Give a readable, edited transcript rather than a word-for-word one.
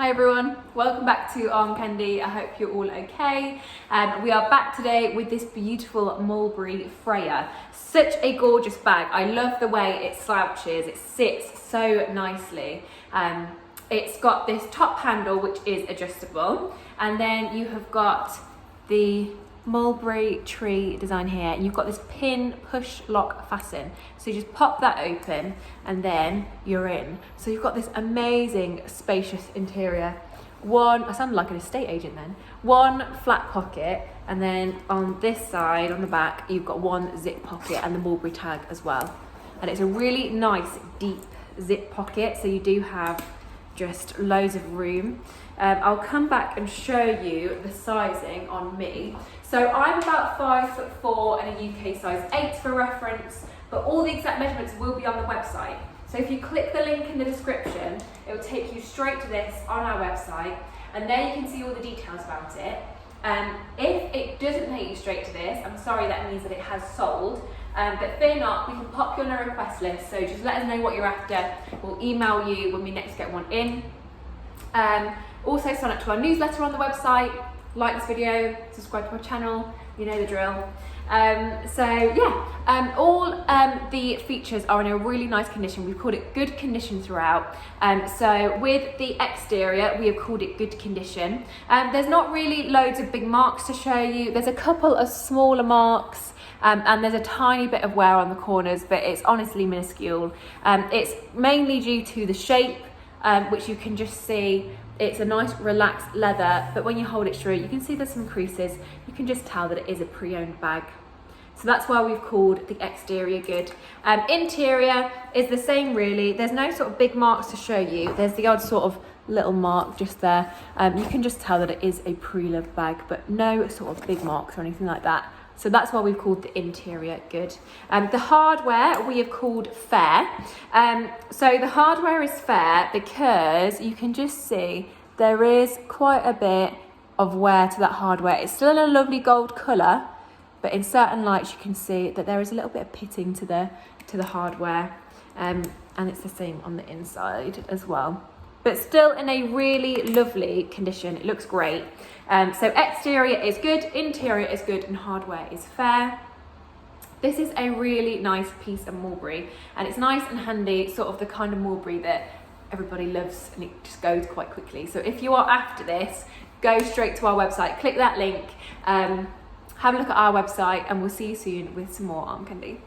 Hi everyone, welcome back to Arm Candy. I hope you're all okay. We are back today with this beautiful Mulberry Freya. Such a gorgeous bag. I love the way it slouches, it sits so nicely. It's got this top handle which is adjustable, and then you have got the mulberry tree design here, and you've got this pin push lock fasten, so you just pop that open and then you're in. So you've got this amazing spacious interior. I sounded like an estate agent then. One flat pocket, and then on this side on the back you've got one zip pocket and the mulberry tag as well, and it's a really nice deep zip pocket, so you do have just loads of room. I'll come back and show you the sizing on me. So I'm about 5'4" and a UK size 8 for reference, but all the exact measurements will be on the website. So if you click the link in the description, it will take you straight to this on our website, and there you can see all the details about it. If it doesn't take you straight to this, I'm sorry, that means that it has sold. But fear not, we can pop you on a request list, so just let us know what you're after. We'll email you when we next get one in. Also sign up to our newsletter on the website, like this video, subscribe to our channel, you know the drill. All the features are in a really nice condition. We've called it good condition throughout. So with the exterior, we have called it good condition. There's not really loads of big marks to show you. There's a couple of smaller marks, and there's a tiny bit of wear on the corners, but it's honestly minuscule. It's mainly due to the shape, which you can just see. It's a nice relaxed leather, but when you hold it straight, you can see there's some creases. You can just tell that it is a pre-owned bag. So that's why we've called the exterior good. Interior is the same really. There's no sort of big marks to show you. There's the odd sort of little mark just there. You can just tell that it is a pre-loved bag, but no sort of big marks or anything like that. So that's why we've called the interior good. The hardware we have called fair. So the hardware is fair because you can just see there is quite a bit of wear to that hardware. It's still a lovely gold colour, but in certain lights you can see that there is a little bit of pitting to the hardware, and it's the same on the inside as well. But still in a really lovely condition. It looks great. So exterior is good, interior is good, and hardware is fair. This is a really nice piece of mulberry, and it's nice and handy, sort of the kind of mulberry that everybody loves, and it just goes quite quickly. So if you are after this, go straight to our website, click that link, have a look at our website, and we'll see you soon with some more arm candy.